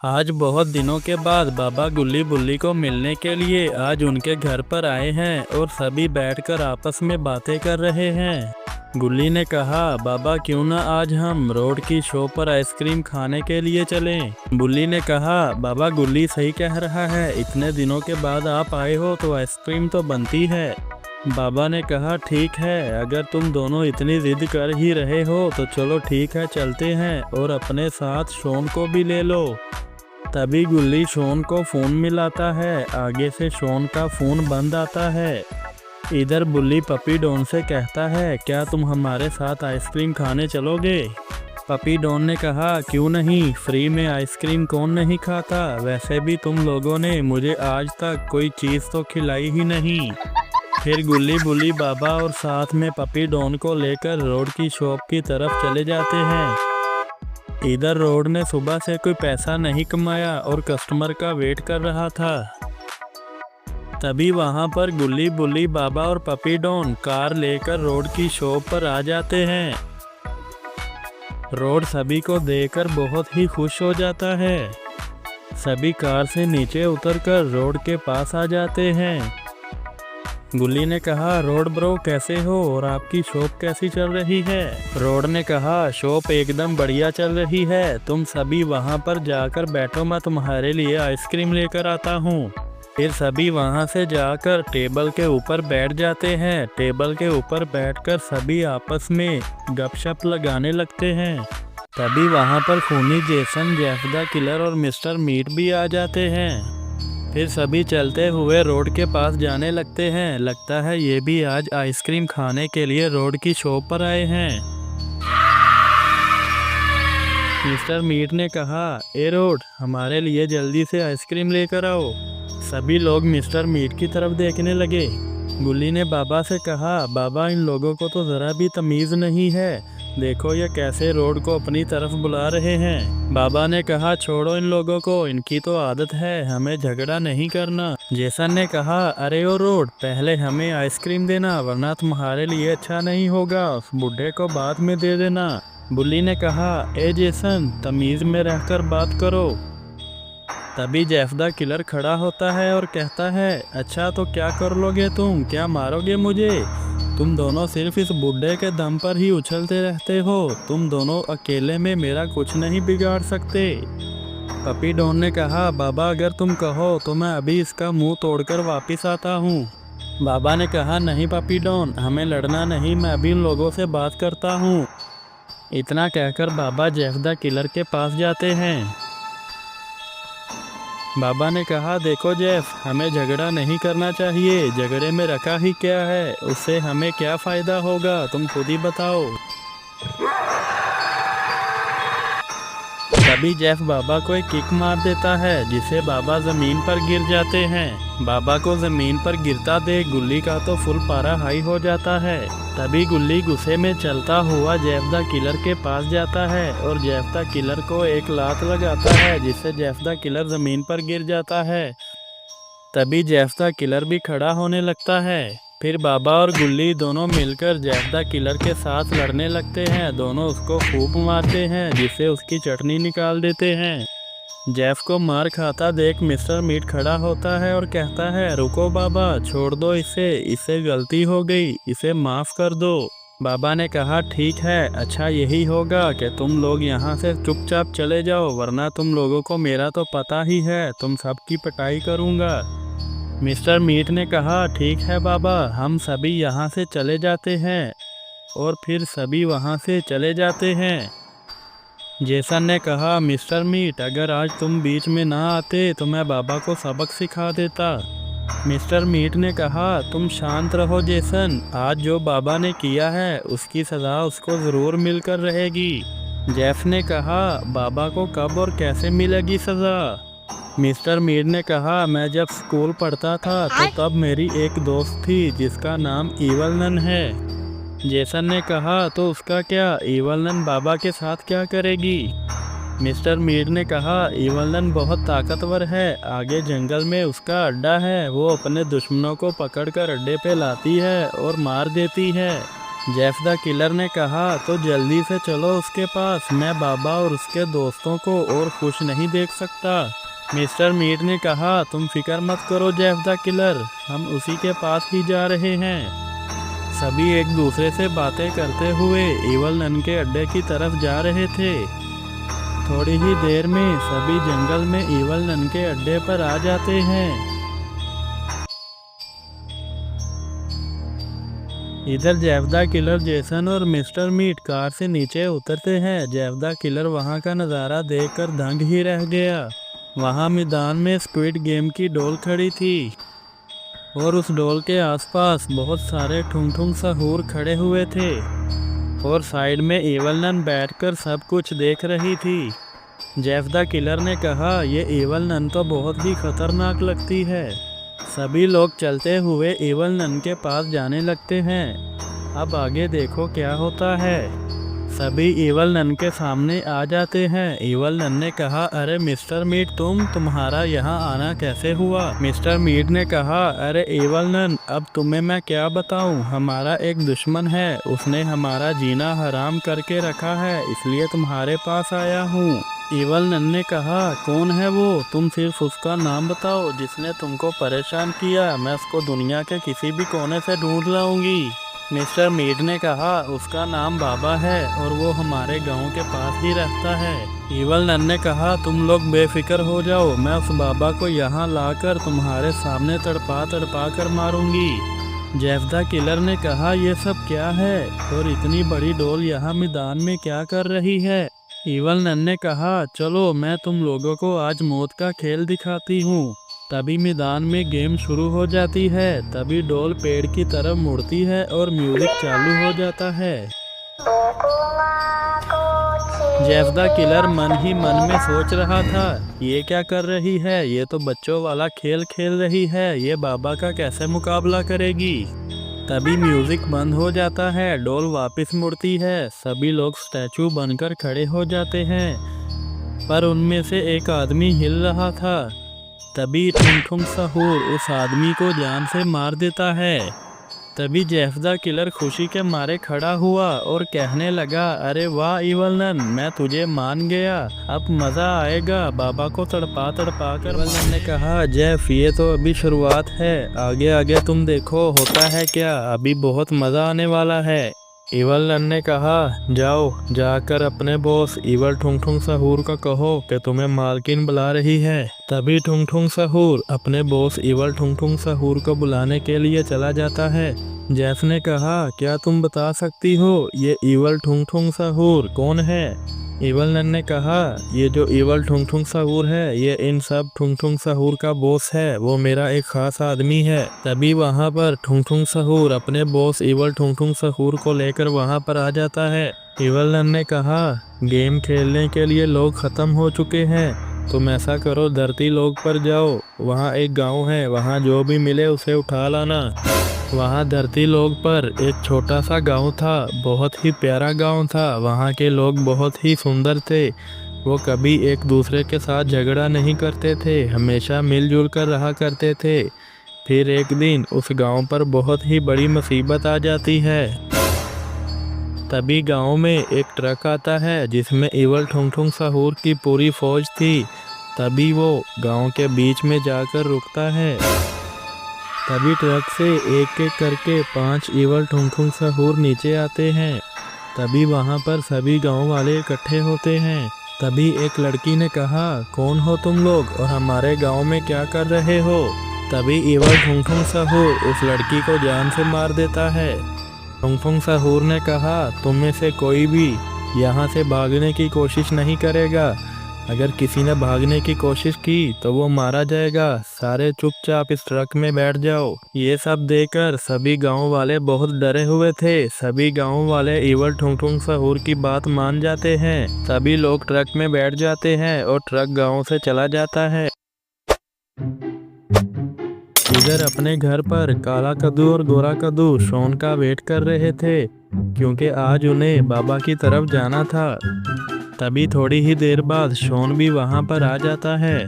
आज बहुत दिनों के बाद बाबा गुल्ली बुल्ली को मिलने के लिए आज उनके घर पर आए हैं और सभी बैठकर आपस में बातें कर रहे हैं। गुल्ली ने कहा, बाबा क्यों ना आज हम रोड की शॉप पर आइसक्रीम खाने के लिए चलें। बुल्ली ने कहा, बाबा गुल्ली सही कह रहा है, इतने दिनों के बाद आप आए हो तो आइसक्रीम तो बनती है। बाबा ने कहा, ठीक है, अगर तुम दोनों इतनी जिद कर ही रहे हो तो चलो ठीक है, चलते हैं और अपने साथ शॉन को भी ले लो। तभी गुल्ली शॉन को फ़ोन मिलाता है। आगे से शॉन का फ़ोन बंद आता है। इधर बुल्ली पपी डॉन से कहता है, क्या तुम हमारे साथ आइसक्रीम खाने चलोगे? पपी डॉन ने कहा, क्यों नहीं, फ्री में आइसक्रीम कौन नहीं खाता। वैसे भी तुम लोगों ने मुझे आज तक कोई चीज़ तो खिलाई ही नहीं। फिर गुल्ली बुल्ली बाबा और साथ में पपी डॉन को लेकर रोड की शॉप की तरफ चले जाते हैं। इधर रोड ने सुबह से कोई पैसा नहीं कमाया और कस्टमर का वेट कर रहा था। तभी वहां पर गुल्ली बुल्ली बाबा और पपी डॉन कार लेकर रोड की शॉप पर आ जाते हैं। रोड सभी को देखकर बहुत ही खुश हो जाता है। सभी कार से नीचे उतरकर रोड के पास आ जाते हैं। गुल्ली ने कहा, रोड ब्रो कैसे हो और आपकी शॉप कैसी चल रही है? रोड ने कहा, शॉप एकदम बढ़िया चल रही है, तुम सभी वहां पर जाकर बैठो, मैं तुम्हारे लिए आइसक्रीम लेकर आता हूँ। फिर सभी वहां से जाकर टेबल के ऊपर बैठ जाते हैं। टेबल के ऊपर बैठकर सभी आपस में गपशप लगाने लगते हैं। तभी वहां पर खूनी जेसन, जेफ द किलर और मिस्टर मीट भी आ जाते हैं। फिर सभी चलते हुए रोड के पास जाने लगते हैं। लगता है ये भी आज आइसक्रीम खाने के लिए रोड की शॉप पर आए हैं। मिस्टर मीट ने कहा, ए रोड, हमारे लिए जल्दी से आइसक्रीम लेकर आओ। सभी लोग मिस्टर मीट की तरफ देखने लगे। गुल्ली ने बाबा से कहा, बाबा इन लोगों को तो ज़रा भी तमीज़ नहीं है, देखो ये कैसे रोड को अपनी तरफ बुला रहे हैं। बाबा ने कहा, छोड़ो इन लोगों को, इनकी तो आदत है, हमें झगड़ा नहीं करना। जेसन ने कहा, अरे ओ रोड, पहले हमें आइसक्रीम देना वरना तुम्हारे लिए अच्छा नहीं होगा, उस बुढ़े को बाद में दे देना। बुल्ली ने कहा, ए जेसन, तमीज़ में रहकर बात करो। तभी जेफ द किलर खड़ा होता है और कहता है, अच्छा तो क्या कर लोगे तुम, क्या मारोगे मुझे? तुम दोनों सिर्फ इस बुड्ढे के दम पर ही उछलते रहते हो, तुम दोनों अकेले में मेरा कुछ नहीं बिगाड़ सकते। पपी डॉन ने कहा, बाबा अगर तुम कहो तो मैं अभी इसका मुंह तोड़कर वापस आता हूँ। बाबा ने कहा, नहीं पपी डॉन, हमें लड़ना नहीं, मैं अभी इन लोगों से बात करता हूँ। इतना कहकर बाबा जेफ द किलर के पास जाते हैं। बाबा ने कहा, देखो जेफ, हमें झगड़ा नहीं करना चाहिए, झगड़े में रखा ही क्या है, उससे हमें क्या फ़ायदा होगा, तुम खुद ही बताओ। तभी जेफ बाबा को एक किक मार देता है जिससे बाबा ज़मीन पर गिर जाते हैं। बाबा को ज़मीन पर गिरता देख गुल्ली का तो फुल पारा हाई हो जाता है। तभी गुल्ली गुस्से में चलता हुआ जेफ द किलर के पास जाता है और जेफ द किलर को एक लात लगाता है जिससे जेफ द किलर ज़मीन पर गिर जाता है। तभी जेफ द किलर भी खड़ा होने लगता है। फिर बाबा और गुल्ली दोनों मिलकर जेफ द किलर के साथ लड़ने लगते हैं। दोनों उसको खूब मारते हैं जिससे उसकी चटनी निकाल देते हैं। जेफ को मार खाता देख मिस्टर मीट खड़ा होता है और कहता है, रुको बाबा, छोड़ दो इसे, इससे गलती हो गई, इसे माफ़ कर दो। बाबा ने कहा, ठीक है, अच्छा यही होगा कि तुम लोग यहाँ से चुपचाप चले जाओ, वरना तुम लोगों को मेरा तो पता ही है, तुम सबकी पिटाई करूँगा। मिस्टर मीट ने कहा, ठीक है बाबा, हम सभी यहाँ से चले जाते हैं। और फिर सभी वहाँ से चले जाते हैं। जेसन ने कहा, मिस्टर मीट, अगर आज तुम बीच में ना आते तो मैं बाबा को सबक सिखा देता। मिस्टर मीट ने कहा, तुम शांत रहो जेसन, आज जो बाबा ने किया है उसकी सज़ा उसको ज़रूर मिलकर रहेगी। जेफ ने कहा, बाबा को कब और कैसे मिलेगी सज़ा? मिस्टर मीट ने कहा, मैं जब स्कूल पढ़ता था तो तब मेरी एक दोस्त थी जिसका नाम ईवल नन है। जेसन ने कहा, तो उसका क्या, ईवल नन बाबा के साथ क्या करेगी? मिस्टर मीट ने कहा, ईवल नन बहुत ताकतवर है, आगे जंगल में उसका अड्डा है, वो अपने दुश्मनों को पकड़कर अड्डे पे लाती है और मार देती है। जेफ द किलर ने कहा, तो जल्दी से चलो उसके पास, मैं बाबा और उसके दोस्तों को और खुश नहीं देख सकता। मिस्टर मीट ने कहा, तुम फिक्र मत करो जेफ द किलर, हम उसी के पास ही जा रहे हैं। सभी एक दूसरे से बातें करते हुए इवल नन के अड्डे की तरफ जा रहे थे। थोड़ी ही देर में सभी जंगल में इवल नन के अड्डे पर आ जाते हैं। इधर जेफ द किलर जेसन और मिस्टर मीट कार से नीचे उतरते हैं। जेफ द किलर वहां का नज़ारा देखकर दंग ही रह गया। वहां मैदान में स्क्विड गेम की डोल खड़ी थी और उस डोल के आसपास बहुत सारे ठुंग ठुंग सहूर खड़े हुए थे और साइड में इवल नन बैठकर सब कुछ देख रही थी। जेफ द किलर ने कहा, ये इवल नन तो बहुत ही खतरनाक लगती है। सभी लोग चलते हुए इवल नन के पास जाने लगते हैं। अब आगे देखो क्या होता है। सभी इवल नन के सामने आ जाते हैं। इवल नन ने कहा, अरे मिस्टर मीट, तुम्हारा यहाँ आना कैसे हुआ? मिस्टर मीट ने कहा, अरे इवल नन, अब तुम्हें मैं क्या बताऊँ, हमारा एक दुश्मन है, उसने हमारा जीना हराम करके रखा है, इसलिए तुम्हारे पास आया हूँ। इवल नन ने कहा, कौन है वो? तुम सिर्फ उसका नाम बताओ जिसने तुमको परेशान किया, मैं उसको दुनिया के किसी भी कोने से ढूंढ लाऊंगी। मिस्टर मीट ने कहा, उसका नाम बाबा है और वो हमारे गांव के पास ही रहता है। इवल नन ने कहा, तुम लोग बेफिक्र हो जाओ, मैं उस बाबा को यहाँ लाकर तुम्हारे सामने तड़पा तड़पा कर मारूंगी। जेफ द किलर ने कहा, ये सब क्या है और इतनी बड़ी डोल यहाँ मैदान में क्या कर रही है? इवल नन ने कहा, चलो मैं तुम लोगों को आज मौत का खेल दिखाती हूँ। तभी मैदान में गेम शुरू हो जाती है। तभी डोल पेड़ की तरफ मुड़ती है और म्यूजिक चालू हो जाता है। जेफ द किलर मन ही मन में सोच रहा था, ये क्या कर रही है, ये तो बच्चों वाला खेल खेल रही है, ये बाबा का कैसे मुकाबला करेगी। तभी म्यूजिक बंद हो जाता है, डोल वापस मुड़ती है, सभी लोग स्टैचू बनकर खड़े हो जाते हैं, पर उनमें से एक आदमी हिल रहा था। तभी ठुंग ठुंग सहूर उस आदमी को जान से मार देता है। तभी जेफ द किलर खुशी के मारे खड़ा हुआ और कहने लगा, अरे वाह इवल नन, मैं तुझे मान गया, अब मज़ा आएगा बाबा को तड़पा तड़पा कर। इवल नन ने कहा, जेफ ये तो अभी शुरुआत है, आगे आगे तुम देखो होता है क्या, अभी बहुत मज़ा आने वाला है। इवल नन ने कहा, जाओ जाकर अपने बॉस इवल ठुंग ठुंग सहूर को कहो कि तुम्हें मालकिन बुला रही है। तभी ठुंग ठुंग सहूर अपने बॉस इवल ठुंग ठुंग सहूर को बुलाने के लिए चला जाता है। जेफ ने कहा, क्या तुम बता सकती हो ये इवल ठुंग ठुंग सहूर कौन है? इवल नन ने कहा, ये जो इवल ठुंग ठुंग सहूर है, ये इन सब ठुंग ठुंग सहूर का बॉस है, वो मेरा एक खास आदमी है। तभी वहाँ पर ठुंग ठुंग सहूर अपने बॉस इवल ठुंग ठुंग सहूर को लेकर वहाँ पर आ जाता है। इवल नन ने कहा, गेम खेलने के लिए लोग ख़त्म हो चुके हैं, तुम ऐसा करो धरती लोक पर जाओ, वहाँ एक गाँव है, वहाँ जो भी मिले उसे उठा लाना। वहाँ धरती लोक पर एक छोटा सा गांव था, बहुत ही प्यारा गांव था। वहाँ के लोग बहुत ही सुंदर थे, वो कभी एक दूसरे के साथ झगड़ा नहीं करते थे, हमेशा मिलजुल कर रहा करते थे। फिर एक दिन उस गांव पर बहुत ही बड़ी मुसीबत आ जाती है। तभी गांव में एक ट्रक आता है जिसमें इवल ठुंग ठुंग सहूर की पूरी फौज थी। तभी वो गांव के बीच में जाकर रुकता है। तभी ट्रक से एक एक करके 5 इवल ठुंग ठुंग सहूर नीचे आते हैं। तभी वहाँ पर सभी गांव वाले इकट्ठे होते हैं। तभी एक लड़की ने कहा, कौन हो तुम लोग और हमारे गांव में क्या कर रहे हो? तभी इवल ठुंग ठुंग सहूर उस लड़की को जान से मार देता है। ठुंग ठुंग सहूर ने कहा, तुम में से कोई भी यहाँ से भागने की कोशिश नहीं करेगा, अगर किसी ने भागने की कोशिश की तो वो मारा जाएगा, सारे चुपचाप इस ट्रक में बैठ जाओ। ये सब देखकर सभी गांव वाले बहुत डरे हुए थे। सभी गांव वाले इवल ठुंग ठुंग सहूर की बात मान जाते हैं। सभी लोग ट्रक में बैठ जाते हैं और ट्रक गांव से चला जाता है। इधर अपने घर पर काला कद्दू और गोरा कद्दू शॉन का वेट कर रहे थे, क्योंकि आज उन्हें बाबा की तरफ जाना था। तभी थोड़ी ही देर बाद शॉन भी वहां पर आ जाता है।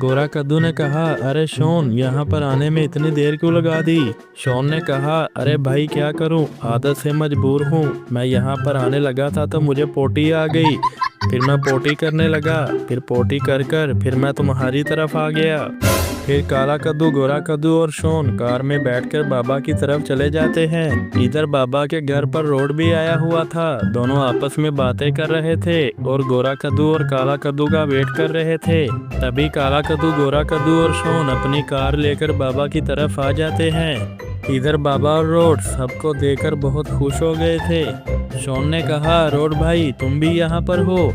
गोरा कद्दू ने कहा, अरे शॉन, यहाँ पर आने में इतनी देर क्यों लगा दी? शॉन ने कहा, अरे भाई क्या करूँ, आदत से मजबूर हूँ। मैं यहाँ पर आने लगा था तो मुझे पोटी आ गई, फिर मैं पोटी करने लगा, फिर पोटी कर फिर मैं तुम्हारी तरफ आ गया। फिर काला कद्दू, गोरा कद्दू और शॉन कार में बैठकर बाबा की तरफ चले जाते हैं। इधर बाबा के घर पर रोड भी आया हुआ था। दोनों आपस में बातें कर रहे थे और गोरा कद्दू और काला कद्दू का वेट कर रहे थे। तभी काला कद्दू, गोरा कद्दू और शॉन अपनी कार लेकर बाबा की तरफ आ जाते हैं। इधर बाबा और रोड सबको देखकर बहुत खुश हो गए थे। शॉन ने कहा, रोड भाई तुम भी यहाँ पर हो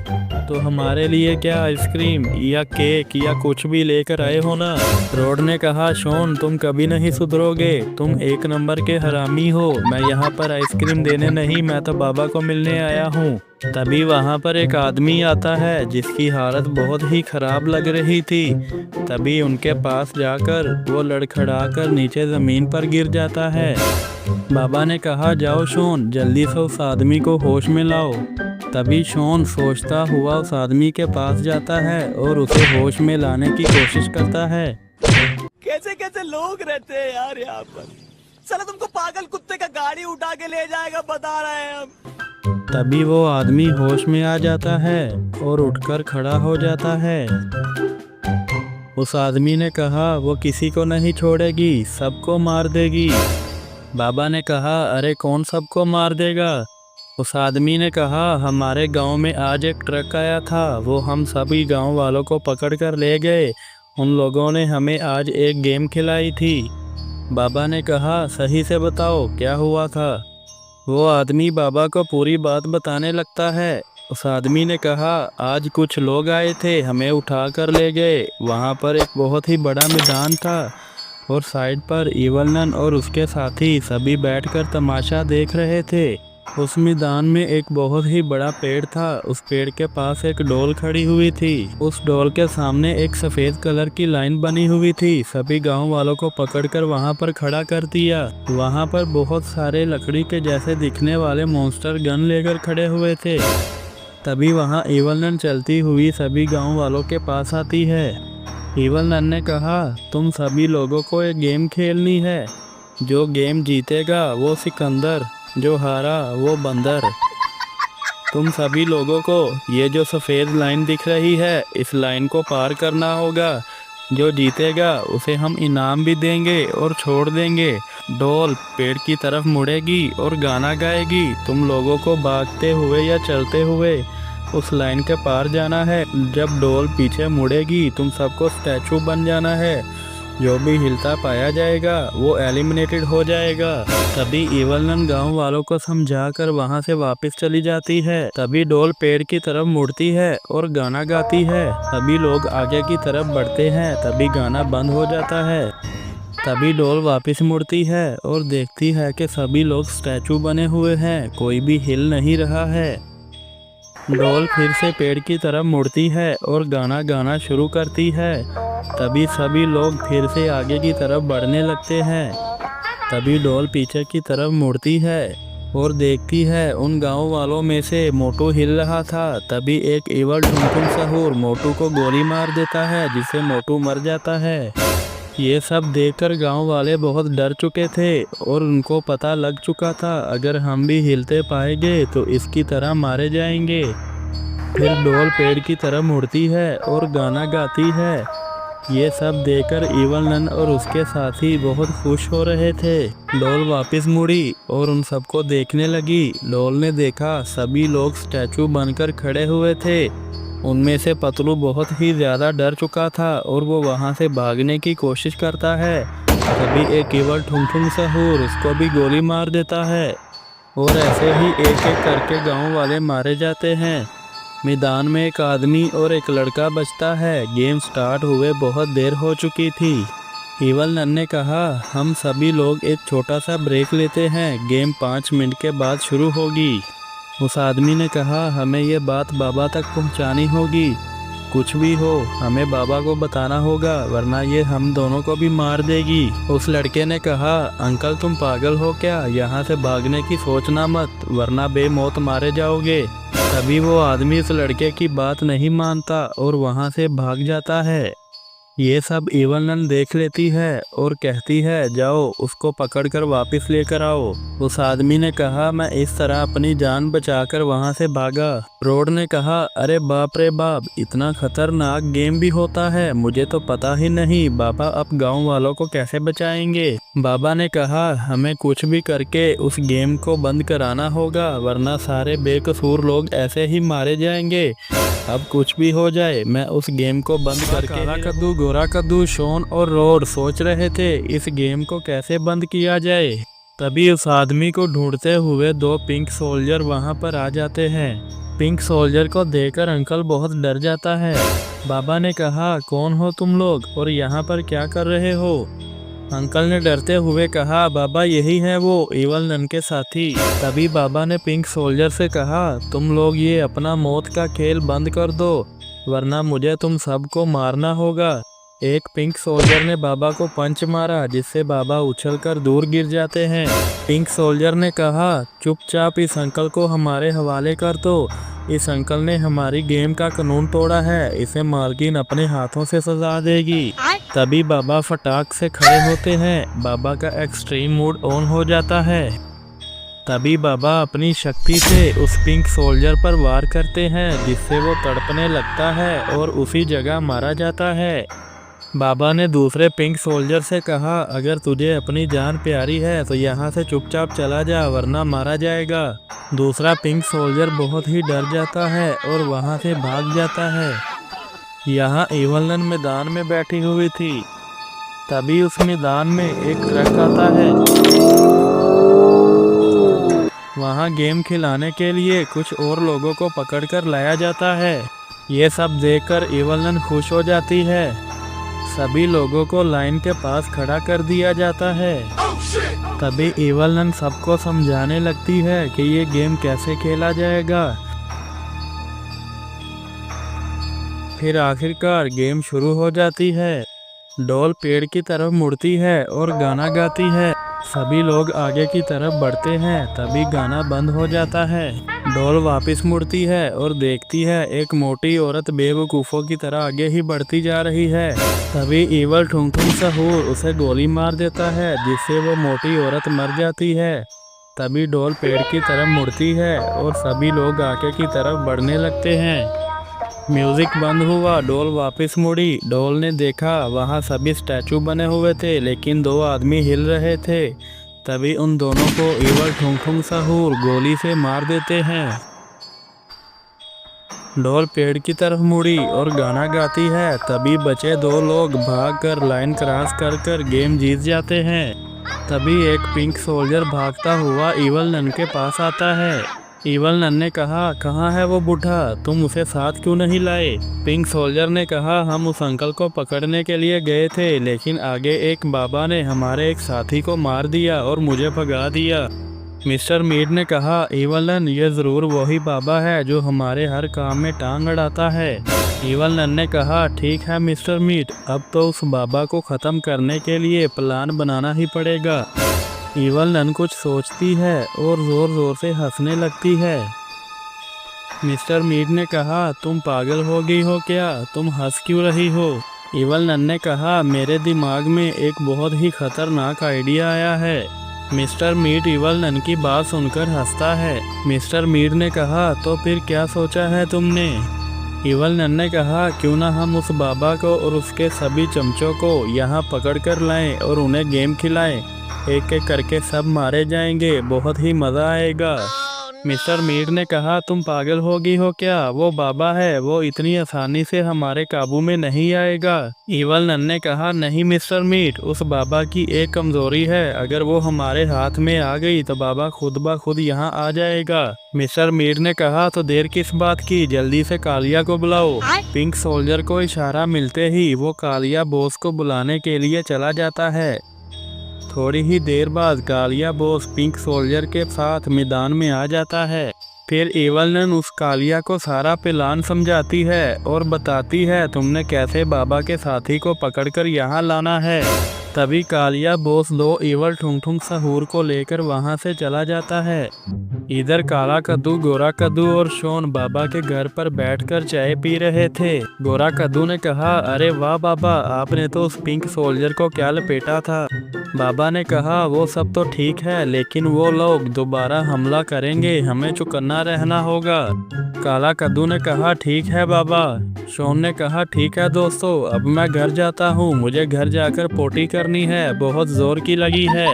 तो हमारे लिए क्या आइसक्रीम या केक या कुछ भी लेकर आए हो ना? रोड ने कहा, शॉन तुम कभी नहीं सुधरोगे, तुम एक नंबर के हरामी हो। मैं यहाँ पर आइसक्रीम देने नहीं, मैं तो बाबा को मिलने आया हूँ। तभी वहाँ पर एक आदमी आता है जिसकी हालत बहुत ही खराब लग रही थी। तभी उनके पास जाकर वो लड़खड़ाकर नीचे ज़मीन पर गिर जाता है। बाबा ने कहा, जाओ शॉन, जल्दी से उस आदमी को होश में लाओ। तभी शॉन सोचता हुआ उस आदमी के पास जाता है और उसे होश में लाने की कोशिश करता है। कैसे कैसे लोग रहते हैं यार यहाँ पर। साला तुमको पागल कुत्ते का गाड़ी उठा के ले जाएगा, बता रहे हैं हम। तभी वो आदमी होश में आ जाता है और उठकर खड़ा हो जाता है। उस आदमी ने कहा, वो किसी को नहीं छोड़ेगी, सबको मार देगी। बाबा ने कहा, अरे कौन सबको मार देगा? उस आदमी ने कहा, हमारे गांव में आज एक ट्रक आया था, वो हम सभी गांव वालों को पकड़ कर ले गए। उन लोगों ने हमें आज एक गेम खिलाई थी। बाबा ने कहा, सही से बताओ क्या हुआ था? वो आदमी बाबा को पूरी बात बताने लगता है। उस आदमी ने कहा, आज कुछ लोग आए थे, हमें उठा कर ले गए। वहाँ पर एक बहुत ही बड़ा मैदान था और साइड पर इवल नन और उसके साथी सभी बैठकर तमाशा देख रहे थे। उस मैदान में एक बहुत ही बड़ा पेड़ था। उस पेड़ के पास एक डॉल खड़ी हुई थी। उस डॉल के सामने एक सफ़ेद कलर की लाइन बनी हुई थी। सभी गांव वालों को पकड़कर वहां पर खड़ा कर दिया। वहां पर बहुत सारे लकड़ी के जैसे दिखने वाले मॉन्स्टर गन लेकर खड़े हुए थे। तभी वहां इवल नन चलती हुई सभी गाँव वालों के पास आती है। इवल नन ने कहा, तुम सभी लोगों को एक गेम खेलनी है। जो गेम जीतेगा वो सिकंदर, जो हारा वो बंदर। तुम सभी लोगों को ये जो सफ़ेद लाइन दिख रही है, इस लाइन को पार करना होगा। जो जीतेगा उसे हम इनाम भी देंगे और छोड़ देंगे। डॉल पेड़ की तरफ मुड़ेगी और गाना गाएगी। तुम लोगों को भागते हुए या चलते हुए उस लाइन के पार जाना है। जब डॉल पीछे मुड़ेगी तुम सबको स्टैचू बन जाना है। जो भी हिलता पाया जाएगा वो एलिमिनेटेड हो जाएगा। तभी इवल नन गाँव वालों को समझाकर वहां से वापस चली जाती है। तभी डॉल पेड़ की तरफ मुड़ती है और गाना गाती है। सभी लोग आगे की तरफ बढ़ते हैं। तभी गाना बंद हो जाता है। तभी डॉल वापस मुड़ती है और देखती है कि सभी लोग स्टैचू बने हुए हैं, कोई भी हिल नहीं रहा है। डॉल फिर से पेड़ की तरफ मुड़ती है और गाना गाना शुरू करती है। तभी सभी लोग फिर से आगे की तरफ बढ़ने लगते हैं। तभी डॉल पीछे की तरफ मुड़ती है और देखती है उन गांव वालों में से मोटू हिल रहा था। तभी एक इवल टुनटुन सहूर मोटू को गोली मार देता है, जिससे मोटू मर जाता है। ये सब देखकर गांव वाले बहुत डर चुके थे और उनको पता लग चुका था, अगर हम भी हिलते पाएंगे तो इसकी तरह मारे जाएंगे। फिर डॉल पेड़ की तरफ मुड़ती है और गाना गाती है। ये सब देखकर इवल नन और उसके साथी बहुत खुश हो रहे थे। डॉल वापस मुड़ी और उन सबको देखने लगी। डॉल ने देखा सभी लोग स्टैचू बनकर खड़े हुए थे। उनमें से पतलू बहुत ही ज़्यादा डर चुका था और वो वहाँ से भागने की कोशिश करता है। तभी एक इवल ठुनठुन सहूर उसको भी गोली मार देता है और ऐसे ही एक एक करके गाँव वाले मारे जाते हैं। मैदान में एक आदमी और एक लड़का बचता है। गेम स्टार्ट हुए बहुत देर हो चुकी थी। इवल नन ने कहा, हम सभी लोग एक छोटा सा ब्रेक लेते हैं, गेम 5 मिनट के बाद शुरू होगी। उस आदमी ने कहा, हमें ये बात बाबा तक पहुंचानी होगी। कुछ भी हो हमें बाबा को बताना होगा, वरना ये हम दोनों को भी मार देगी। उस लड़के ने कहा, अंकल तुम पागल हो क्या? यहाँ से भागने की सोचना मत, वरना बेमौत मारे जाओगे। तभी वो आदमी उस लड़के की बात नहीं मानता और वहाँ से भाग जाता है। ये सब इवल नन देख लेती है और कहती है जाओ उसको पकड़कर वापस लेकर आओ। उस आदमी ने कहा मैं इस तरह अपनी जान बचाकर वहां से भागा। रोड ने कहा अरे बाप रे बाप, इतना खतरनाक गेम भी होता है, मुझे तो पता ही नहीं। बाबा अब गांव वालों को कैसे बचाएंगे? बाबा ने कहा हमें कुछ भी करके उस गेम को बंद कराना होगा, वरना सारे बेकसूर लोग ऐसे ही मारे जाएंगे। अब कुछ भी हो जाए मैं उस गेम को बंद करके। काला कद्दू, गोरा कद्दू, शॉन और रोड सोच रहे थे इस गेम को कैसे बंद किया जाए। तभी उस आदमी को ढूंढते हुए दो पिंक सोल्जर वहां पर आ जाते हैं। पिंक सोल्जर को देखकर अंकल बहुत डर जाता है। बाबा ने कहा कौन हो तुम लोग और यहाँ पर क्या कर रहे हो? अंकल ने डरते हुए कहा बाबा यही है वो इवल नन के साथी। तभी बाबा ने पिंक सोल्जर से कहा तुम लोग ये अपना मौत का खेल बंद कर दो, वरना मुझे तुम सबको मारना होगा। एक पिंक सोल्जर ने बाबा को पंच मारा जिससे बाबा उछलकर दूर गिर जाते हैं। पिंक सोल्जर ने कहा चुपचाप इस अंकल को हमारे हवाले कर दो, इस अंकल ने हमारी गेम का कानून तोड़ा है, इसे मालकिन अपने हाथों से सजा देगी। तभी बाबा फटाक से खड़े होते हैं। बाबा का एक्सट्रीम मूड ऑन हो जाता है। तभी बाबा अपनी शक्ति से उस पिंक सोल्जर पर वार करते हैं जिससे वो तड़पने लगता है और उसी जगह मारा जाता है। बाबा ने दूसरे पिंक सोल्जर से कहा अगर तुझे अपनी जान प्यारी है तो यहाँ से चुपचाप चला जा, वरना मारा जाएगा। दूसरा पिंक सोल्जर बहुत ही डर जाता है और वहाँ से भाग जाता है। यहाँ इवल नन मैदान में बैठी हुई थी। तभी उस मैदान में एक ट्रक आता है। वहाँ गेम खिलाने के लिए कुछ और लोगों को पकड़कर लाया जाता है। ये सब देखकर इवल नन खुश हो जाती है। सभी लोगों को लाइन के पास खड़ा कर दिया जाता है। तभी इवल नन सबको समझाने लगती है कि ये गेम कैसे खेला जाएगा। फिर आखिरकार गेम शुरू हो जाती है। डॉल पेड़ की तरफ मुड़ती है और गाना गाती है। सभी लोग आगे की तरफ बढ़ते हैं। तभी गाना बंद हो जाता है। डॉल वापस मुड़ती है और देखती है एक मोटी औरत बेवकूफ़ों की तरह आगे ही बढ़ती जा रही है। तभी इवल ठुंग ठुंग सहूर उसे गोली मार देता है जिससे वो मोटी औरत मर जाती है। तभी डॉल पेड़ की तरफ मुड़ती है और सभी लोग आगे की तरफ बढ़ने लगते हैं। म्यूजिक बंद हुआ, डॉल वापस मुड़ी। डॉल ने देखा वहाँ सभी स्टैचू बने हुए थे लेकिन दो आदमी हिल रहे थे। तभी उन दोनों को इवल ठुंग ठुंग सहूर गोली से मार देते हैं। डॉल पेड़ की तरफ मुड़ी और गाना गाती है। तभी बचे दो लोग भागकर लाइन क्रॉस कर गेम जीत जाते हैं। तभी एक पिंक सोल्जर भागता हुआ इवल नन के पास आता है। इवल नन ने कहा कहाँ है वो बूढ़ा, तुम उसे साथ क्यों नहीं लाए? पिंक सोल्जर ने कहा हम उस अंकल को पकड़ने के लिए गए थे लेकिन आगे एक बाबा ने हमारे एक साथी को मार दिया और मुझे भगा दिया। मिस्टर मीट ने कहा इवल नन ये ज़रूर वही बाबा है जो हमारे हर काम में टांग अड़ाता है। इवल नन ने कहा ठीक है मिस्टर मीट, अब तो उस बाबा को ख़त्म करने के लिए प्लान बनाना ही पड़ेगा। इवल नन कुछ सोचती है और ज़ोर ज़ोर से हंसने लगती है। मिस्टर मीट ने कहा तुम पागल हो गई हो क्या, तुम हंस क्यों रही हो? इवल नन ने कहा मेरे दिमाग में एक बहुत ही खतरनाक आइडिया आया है। मिस्टर मीट इवल नन की बात सुनकर हंसता है। मिस्टर मीट ने कहा तो फिर क्या सोचा है तुमने? इवल नन ने कहा क्यों ना हम उस बाबा को और उसके सभी चमचों को यहाँ पकड़ कर लाएं और उन्हें गेम खिलाएं। एक एक करके सब मारे जाएंगे, बहुत ही मज़ा आएगा। मिस्टर मीट ने कहा तुम पागल हो गई हो क्या, वो बाबा है, वो इतनी आसानी से हमारे काबू में नहीं आएगा। इवल नन ने कहा नहीं मिस्टर मीट, उस बाबा की एक कमजोरी है, अगर वो हमारे हाथ में आ गई तो बाबा खुद ब खुद यहाँ आ जाएगा। मिस्टर मीट ने कहा तो देर किस बात की, जल्दी से कालिया को बुलाओ। पिंक सोल्जर को इशारा मिलते ही वो कालिया बॉस को बुलाने के लिए चला जाता है। थोड़ी ही देर बाद कालिया बॉस पिंक सोल्जर के साथ मैदान में आ जाता है। फिर इवल नन उस कालिया को सारा प्लान समझाती है और बताती है तुमने कैसे बाबा के साथी को पकड़कर यहाँ लाना है। तभी कालिया बॉस दो इवल ठुंग ठुंग सहूर को लेकर वहाँ से चला जाता है। इधर काला कद्दू, गोरा कद्दू और शोन बाबा के घर पर बैठकर चाय पी रहे थे। गोरा कद्दू ने कहा, अरे वाह बाबा, आपने तो उस पिंक सोल्जर को क्या लपेटा था। बाबा ने कहा, वो सब तो ठीक है, लेकिन वो लोग दोबारा हमला करेंगे, हमें चौकन्ना रहना होगा। काला कद्दू ने कहा, ठीक है बाबा। शोन ने कहा, ठीक है दोस्तों, अब मैं घर जाता हूँ, मुझे घर जाकर पोटी करनी है, बहुत जोर की लगी है।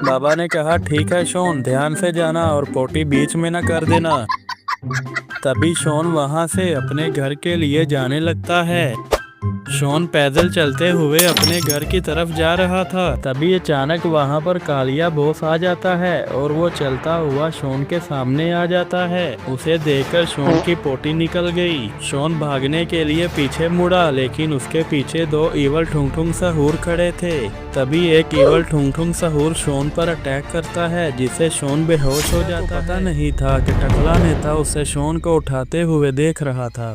बाबा ने कहा, ठीक है शोन, ध्यान से जाना और पोटी बीच में न कर देना। तभी शोन वहां से अपने घर के लिए जाने लगता है। शोन पैदल चलते हुए अपने घर की तरफ जा रहा था। तभी अचानक वहां पर कालिया बॉस आ जाता है और वो चलता हुआ शोन के सामने आ जाता है। उसे देखकर शोन की पोटी निकल गई। शोन भागने के लिए पीछे मुड़ा, लेकिन उसके पीछे दो इवल ठुंग ठुंग सहूर खड़े थे। तभी एक इवल ठुंग ठुंग सहूर शोन पर अटैक करता है, जिससे शोन बेहोश हो जाता है। पता नहीं था कि टकला नेता उसे शोन को उठाते हुए देख रहा था।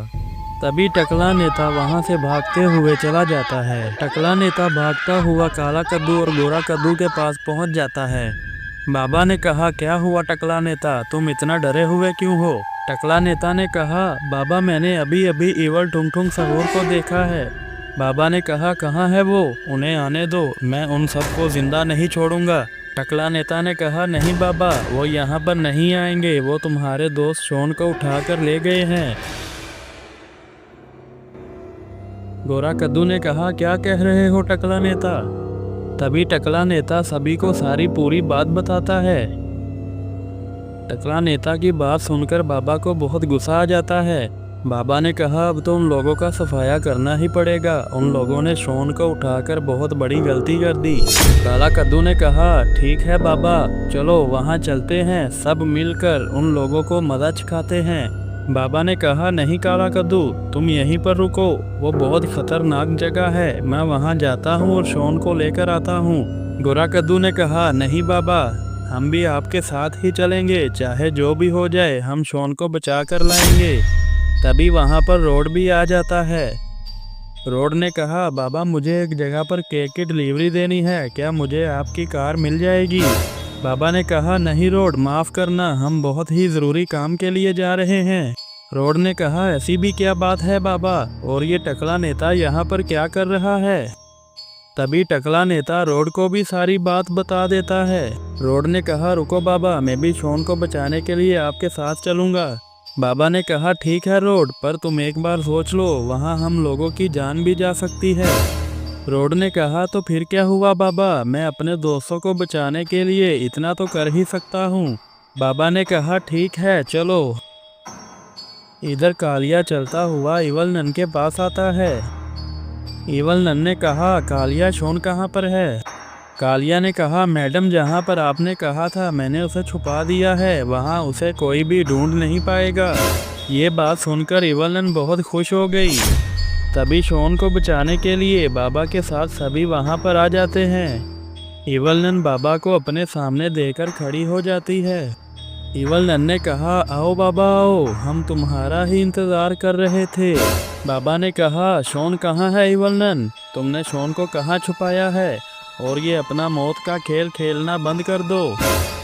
तभी टकला नेता वहां से भागते हुए चला जाता है। टकला नेता भागता हुआ काला कद्दू और गोरा कद्दू के पास पहुंच जाता है। बाबा ने कहा, क्या हुआ टकला नेता, तुम इतना डरे हुए क्यों हो। टकला नेता ने कहा, बाबा मैंने अभी अभी इवल ठुंग ठुंग सहूर को देखा है। बाबा ने कहा, कहाँ है वो, उन्हें आने दो, मैं उन सबको जिंदा नहीं छोड़ूंगा। टकला नेता ने कहा, नहीं बाबा, वो यहाँ पर नहीं आएंगे, वो तुम्हारे दोस्त शोन को उठाकर ले गए हैं। गोरा कद्दू ने कहा, क्या कह रहे हो टकला नेता। तभी टकला नेता सभी को सारी पूरी बात बताता है। टकला नेता की बात सुनकर बाबा को बहुत गुस्सा आ जाता है। बाबा ने कहा, अब तो उन लोगों का सफाया करना ही पड़ेगा, उन लोगों ने शोन को उठाकर बहुत बड़ी गलती कर दी। काला कद्दू ने कहा, ठीक है बाबा, चलो वहाँ चलते हैं, सब मिलकर उन लोगों को मजा चखाते हैं। बाबा ने कहा, नहीं काला कद्दू, तुम यहीं पर रुको, वो बहुत खतरनाक जगह है, मैं वहां जाता हूँ और शोन को लेकर आता हूँ। गोरा कद्दू ने कहा, नहीं बाबा, हम भी आपके साथ ही चलेंगे, चाहे जो भी हो जाए, हम शोन को बचा कर लाएंगे। तभी वहां पर रोड भी आ जाता है। रोड ने कहा, बाबा मुझे एक जगह पर केक की डिलीवरी देनी है, क्या मुझे आपकी कार मिल जाएगी। बाबा ने कहा, नहीं रोड, माफ़ करना, हम बहुत ही ज़रूरी काम के लिए जा रहे हैं। रोड ने कहा, ऐसी भी क्या बात है बाबा, और ये टकला नेता यहाँ पर क्या कर रहा है। तभी टकला नेता रोड को भी सारी बात बता देता है। रोड ने कहा, रुको बाबा, मैं भी शोन को बचाने के लिए आपके साथ चलूँगा। बाबा ने कहा, ठीक है रोड, पर तुम एक बार सोच लो, वहाँ हम लोगों की जान भी जा सकती है। रोड ने कहा, तो फिर क्या हुआ बाबा, मैं अपने दोस्तों को बचाने के लिए इतना तो कर ही सकता हूँ। बाबा ने कहा, ठीक है चलो। इधर कालिया चलता हुआ इवल नन के पास आता है। इवल नन ने कहा, कालिया शोन कहाँ पर है। कालिया ने कहा, मैडम जहाँ पर आपने कहा था मैंने उसे छुपा दिया है, वहाँ उसे कोई भी ढूंढ नहीं पाएगा। ये बात सुनकर इवल नन बहुत खुश हो गई। तभी शोन को बचाने के लिए बाबा के साथ सभी वहां पर आ जाते हैं। इवल नन बाबा को अपने सामने देखकर खड़ी हो जाती है। इवल नन ने कहा, आओ बाबा आओ, हम तुम्हारा ही इंतज़ार कर रहे थे। बाबा ने कहा, शोन कहाँ है इवल नन, तुमने शोन को कहाँ छुपाया है, और ये अपना मौत का खेल खेलना बंद कर दो।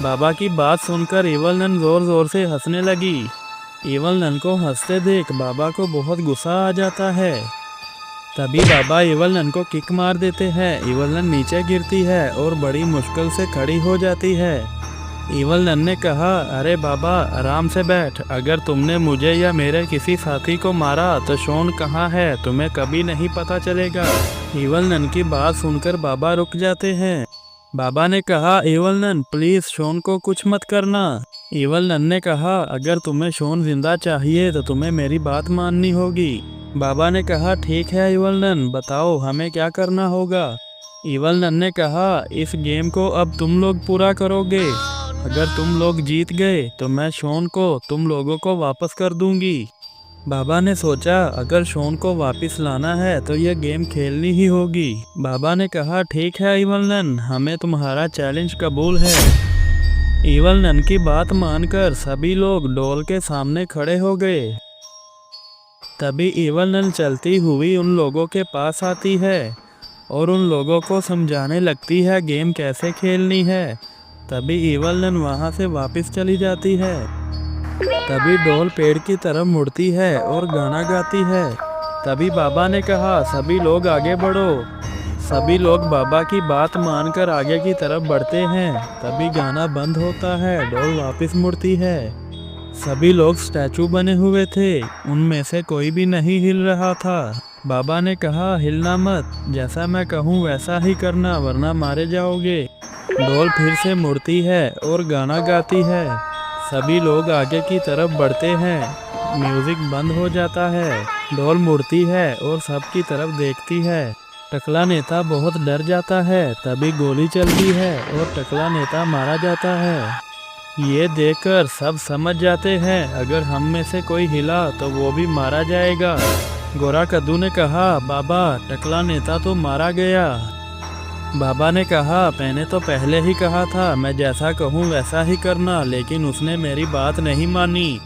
बाबा की बात सुनकर इवल नन ज़ोर ज़ोर से हंसने लगी। इवल नन को हंसते देख बाबा को बहुत गुस्सा आ जाता है। तभी बाबा इवल नन को किक मार देते हैं। इवल नन नीचे गिरती है और बड़ी मुश्किल से खड़ी हो जाती है। इवल नन ने कहा, अरे बाबा आराम से बैठ, अगर तुमने मुझे या मेरे किसी साथी को मारा तो शोन कहाँ है तुम्हें कभी नहीं पता चलेगा। इवल नन की बात सुनकर बाबा रुक जाते हैं। बाबा ने कहा, इवल नन प्लीज शोन को कुछ मत करना। इवल नन ने कहा, अगर तुम्हें शोन जिंदा चाहिए तो तुम्हें मेरी बात माननी होगी। बाबा ने कहा, ठीक है इवल नन, बताओ हमें क्या करना होगा। इवल नन ने कहा, इस गेम को अब तुम लोग पूरा करोगे, अगर तुम लोग जीत गए तो मैं शोन को तुम लोगों को वापस कर दूंगी। बाबा ने सोचा, अगर शोन को वापस लाना है तो यह गेम खेलनी ही होगी। बाबा ने कहा, ठीक है इवल नन, हमें तुम्हारा चैलेंज कबूल है। इवल नन की बात मानकर सभी लोग डोल के सामने खड़े हो गए। तभी इवल नन चलती हुई उन लोगों के पास आती है और उन लोगों को समझाने लगती है गेम कैसे खेलनी है। तभी इवल नन वहाँ से वापस चली जाती है। तभी डॉल पेड़ की तरफ मुड़ती है और गाना गाती है। तभी बाबा ने कहा, सभी लोग आगे बढ़ो। सभी लोग बाबा की बात मानकर आगे की तरफ बढ़ते हैं। तभी गाना बंद होता है, डॉल वापस मुड़ती है। सभी लोग स्टैचू बने हुए थे, उनमें से कोई भी नहीं हिल रहा था। बाबा ने कहा, हिलना मत, जैसा मैं कहूँ वैसा ही करना वरना मारे जाओगे। डॉल फिर से मुड़ती है और गाना गाती है। सभी लोग आगे की तरफ बढ़ते हैं। म्यूजिक बंद हो जाता है। डॉल मुड़ती है और सबकी तरफ देखती है। टकला नेता बहुत डर जाता है। तभी गोली चलती है और टकला नेता मारा जाता है। ये देखकर सब समझ जाते हैं, अगर हम में से कोई हिला तो वो भी मारा जाएगा। गोरा कद्दू ने कहा, बाबा टकला नेता तो मारा गया। बाबा ने कहा, मैंने तो पहले ही कहा था मैं जैसा कहूँ वैसा ही करना, लेकिन उसने मेरी बात नहीं मानी।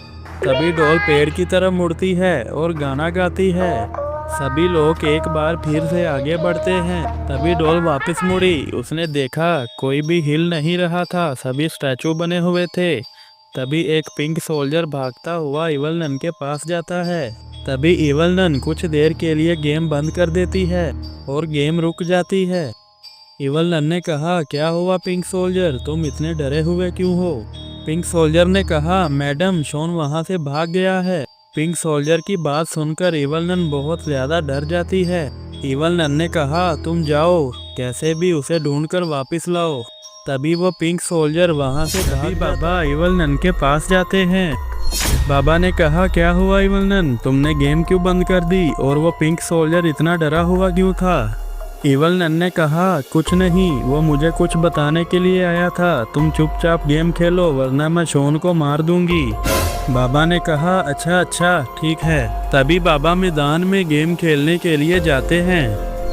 तभी डॉल पेड़ की तरफ मुड़ती है और गाना गाती है। सभी लोग एक बार फिर से आगे बढ़ते हैं। तभी डॉल वापस मुड़ी। उसने देखा कोई भी हिल नहीं रहा था, सभी स्टैचू बने हुए थे। तभी एक पिंक सोल्जर भागता हुआ इवल नन के पास जाता है। तभी इवल नन कुछ देर के लिए गेम बंद कर देती है और गेम रुक जाती है। इवल नन ने कहा, क्या हुआ पिंक सोल्जर, तुम इतने डरे हुए क्यों हो? पिंक सोल्जर ने कहा, मैडम शॉन वहाँ से भाग गया है। पिंक सोल्जर की बात सुनकर इवल नन बहुत ज़्यादा डर जाती है। इवल नन ने कहा, तुम जाओ, कैसे भी उसे ढूंढकर वापस लाओ। तभी वो पिंक सोल्जर वहाँ से तभी बाबा इवल नन के पास जाते हैं। बाबा ने कहा, क्या हुआ इवल नन, तुमने गेम क्यों बंद कर दी? और वो पिंक सोल्जर इतना डरा हुआ क्यों था? इवल नन ने कहा, कुछ नहीं, वो मुझे कुछ बताने के लिए आया था। तुम चुपचाप गेम खेलो वरना मैं शॉन को मार दूंगी। बाबा ने कहा, अच्छा अच्छा ठीक है। तभी बाबा मैदान में गेम खेलने के लिए जाते हैं।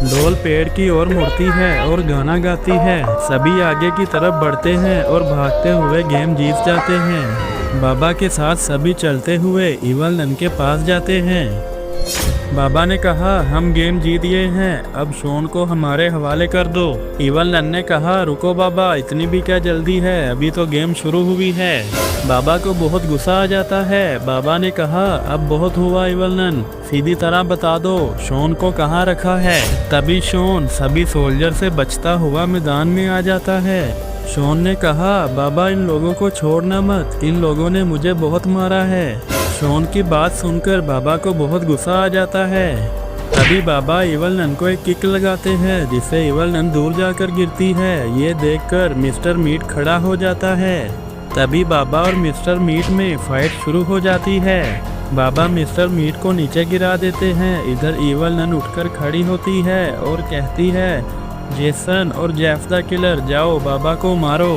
डॉल पेड़ की ओर मुड़ती है और गाना गाती है। सभी आगे की तरफ बढ़ते हैं और भागते हुए गेम जीत जाते हैं। बाबा के साथ सभी चलते हुए इवल नन के पास जाते हैं। बाबा ने कहा, हम गेम जीत गए हैं, अब शॉन को हमारे हवाले कर दो। इवल नन ने कहा, रुको बाबा, इतनी भी क्या जल्दी है, अभी तो गेम शुरू हुई है। बाबा को बहुत गुस्सा आ जाता है। बाबा ने कहा, अब बहुत हुआ इवल नन, सीधी तरह बता दो शॉन को कहाँ रखा है। तभी शॉन सभी सोल्जर से बचता हुआ मैदान में आ जाता है। शॉन ने कहा, बाबा इन लोगों को छोड़ना मत, इन लोगों ने मुझे बहुत मारा है। शॉन की बात सुनकर बाबा को बहुत गुस्सा आ जाता है। तभी बाबा इवल नन को एक किक लगाते हैं जिससे इवल नन दूर जाकर गिरती है। ये देखकर मिस्टर मीट खड़ा हो जाता है। तभी बाबा और मिस्टर मीट में फाइट शुरू हो जाती है। बाबा मिस्टर मीट को नीचे गिरा देते हैं। इधर इवल नन उठकर खड़ी होती है और कहती है, जेसन और जेफ द किलर जाओ बाबा को मारो।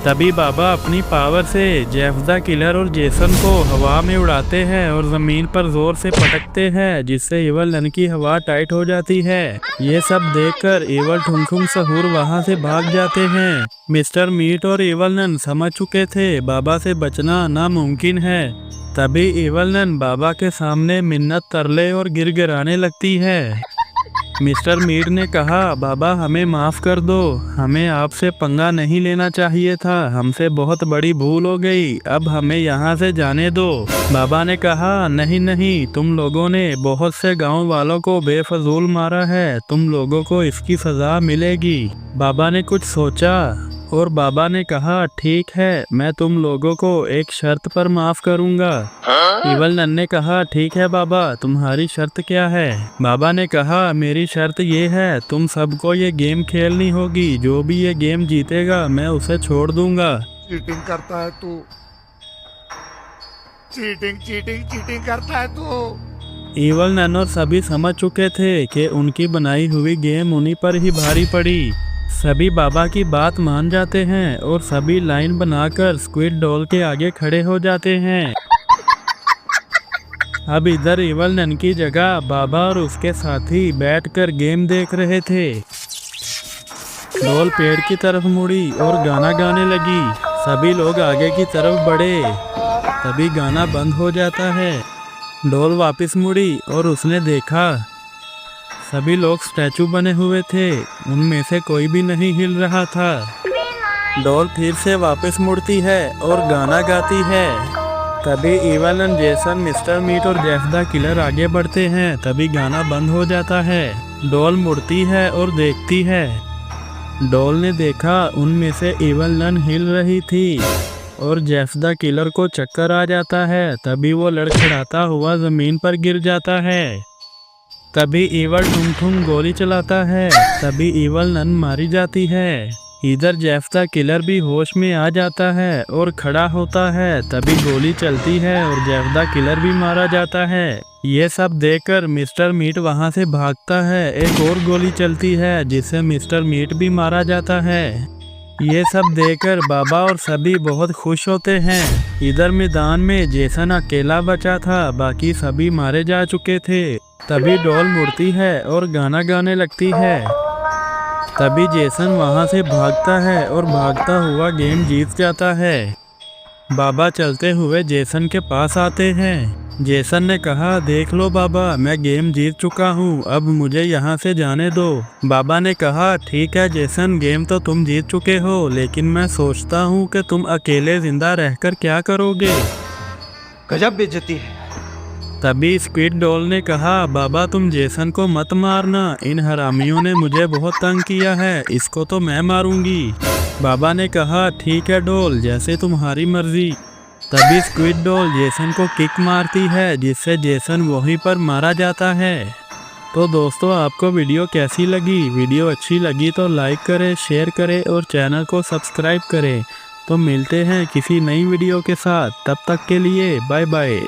तभी बाबा अपनी पावर से जेफ द किलर और जेसन को हवा में उड़ाते हैं और ज़मीन पर जोर से पटकते हैं जिससे इवल नन की हवा टाइट हो जाती है। ये सब देखकर इवल ठुंगठुंग सहूर वहां से भाग जाते हैं। मिस्टर मीट और इवल नन समझ चुके थे बाबा से बचना नामुमकिन है। तभी इवल नन बाबा के सामने मिन्नत तरले और गिड़गिड़ाने लगती है। मिस्टर मीट ने कहा, बाबा हमें माफ़ कर दो, हमें आपसे पंगा नहीं लेना चाहिए था, हमसे बहुत बड़ी भूल हो गई, अब हमें यहाँ से जाने दो। बाबा ने कहा, नहीं नहीं, तुम लोगों ने बहुत से गांव वालों को बेफजूल मारा है, तुम लोगों को इसकी सज़ा मिलेगी। बाबा ने कुछ सोचा और बाबा ने कहा, ठीक है, मैं तुम लोगों को एक शर्त पर माफ़ करूँगा। इवल नन ने कहा, ठीक है बाबा, तुम्हारी शर्त क्या है? बाबा ने कहा, मेरी शर्त ये है, तुम सबको ये गेम खेलनी होगी, जो भी ये गेम जीतेगा मैं उसे छोड़ दूंगा। चीटिंग करता है तू, चीटिंग चीटिंग चीटिंग करता है तू। इवल नन और सभी समझ चुके थे कि उनकी बनाई हुई गेम उन्हीं पर ही भारी पड़ी। सभी बाबा की बात मान जाते हैं और सभी लाइन बनाकर स्क्विड डॉल के आगे खड़े हो जाते हैं। अब इधर इवल नन की जगह बाबा और उसके साथी बैठकर गेम देख रहे थे। डॉल पेड़ की तरफ मुड़ी और गाना गाने लगी। सभी लोग आगे की तरफ बढ़े। तभी गाना बंद हो जाता है। डॉल वापस मुड़ी और उसने देखा सभी लोग स्टैचू बने हुए थे, उनमें से कोई भी नहीं हिल रहा था। डॉल फिर से वापस मुड़ती है और गाना गाती है। तभी इवल जेसन, मिस्टर मीट और जेफ द किलर आगे बढ़ते हैं। तभी गाना बंद हो जाता है। डॉल मुड़ती है और देखती है। डॉल ने देखा उनमें से इवल नन हिल रही थी और जेफ द किलर को चक्कर आ जाता है। तभी वो लड़खड़ाता हुआ जमीन पर गिर जाता है। तभी इवल ठुम ठुम गोली चलाता है। तभी इवल नन मारी जाती है। इधर जेफ द किलर भी होश में आ जाता है और खड़ा होता है। तभी गोली चलती है और जेफ द किलर भी मारा जाता है। ये सब देखकर मिस्टर मीट वहां से भागता है। एक और गोली चलती है जिससे मिस्टर मीट भी मारा जाता है। ये सब देखकर बाबा और सभी बहुत खुश होते हैं। इधर मैदान में जेसन अकेला बचा था, बाकी सभी मारे जा चुके थे। तभी डॉल मुड़ती है और गाना गाने लगती है। तभी जेसन वहां से भागता है और भागता हुआ गेम जीत जाता है। बाबा चलते हुए जेसन के पास आते हैं। जेसन ने कहा, देख लो बाबा, मैं गेम जीत चुका हूँ, अब मुझे यहाँ से जाने दो। बाबा ने कहा, ठीक है जेसन, गेम तो तुम जीत चुके हो, लेकिन मैं सोचता हूँ कि तुम अकेले जिंदा रहकर क्या करोगे। गजब बेइज्जती है। तभी स्क्विड डॉल ने कहा, बाबा तुम जेसन को मत मारना, इन हरामियों ने मुझे बहुत तंग किया है, इसको तो मैं मारूंगी। बाबा ने कहा, ठीक है डॉल, जैसे तुम्हारी मर्जी। तभी स्क्विड डॉल जेसन को किक मारती है जिससे जेसन वहीं पर मारा जाता है। तो दोस्तों, आपको वीडियो कैसी लगी? वीडियो अच्छी लगी तो लाइक करें, शेयर करें और चैनल को सब्सक्राइब करें। तो मिलते हैं किसी नई वीडियो के साथ, तब तक के लिए बाय बाय।